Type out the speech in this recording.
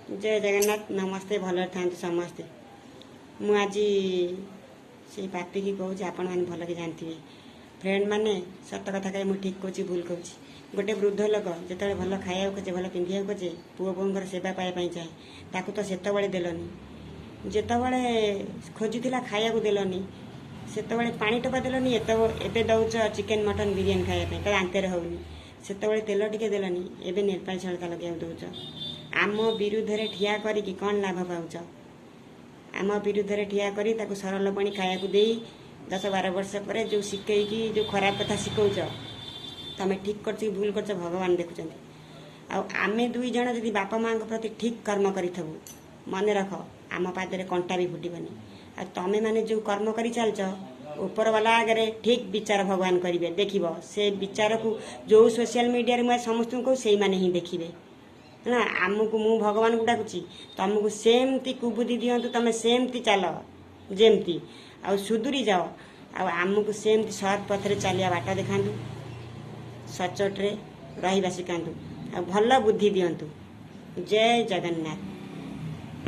जय जगन्नाथ नमस्ते भल था समस्ते मुझे से पार्टी की कहूँ आपण मैंने भल के जानते फ्रेंड मैंने सत कथा कहे मुझे ठीक कहूँ भूल कहूँ गोटे वृद्ध लोक जो भल खाया खोजे भल पिंधा खोजे पुओ बोर सेवा पाइबा चाहे ताकू तो सेतबे देलनी जितेबले खोजुला खाया देलनी सेतबे पानी टोपा देलनी एबे दौच चिकेन मटन बिरियानी खायापी तो आंतेर होनी सेतबे तेल टिके देलनी एबे नेलपाली छड़ता लगे दौच आम विरुद्ध ठिया करी कौन लाभ पाउच आम विरुद्ध ठिया करी ताकू सरल पानी खाया दे 10-12 वर्ष पर जो शिखैकी जो खराब कथा शिखौच तमें ठीक कर भूल कर भगवान देखुं आमे दुई जन जदि बापा माँ प्रति ठीक कर्म करूँ मन रख आम पादे कंटा भी फुटबनी आ तमें मैंने जो कर्म कर चलच ऊपर वाला आगे ठीक विचार भगवान करेंगे देख से विचार को जो सोशल मीडिया मुझे समस्त को से मैंने ही देखिए ना आमको मु भगवान को डाकुची तुमको सेमती कुबुद्धि दिंतु तुम सेमती चल जमती आ सुधुरी जाओ आमको सेमती सत् पथरे चलिया बाट देखा सचोट रे रहिबा शिखातु आ भल बुद्धि दिंतु जय जगन्नाथ।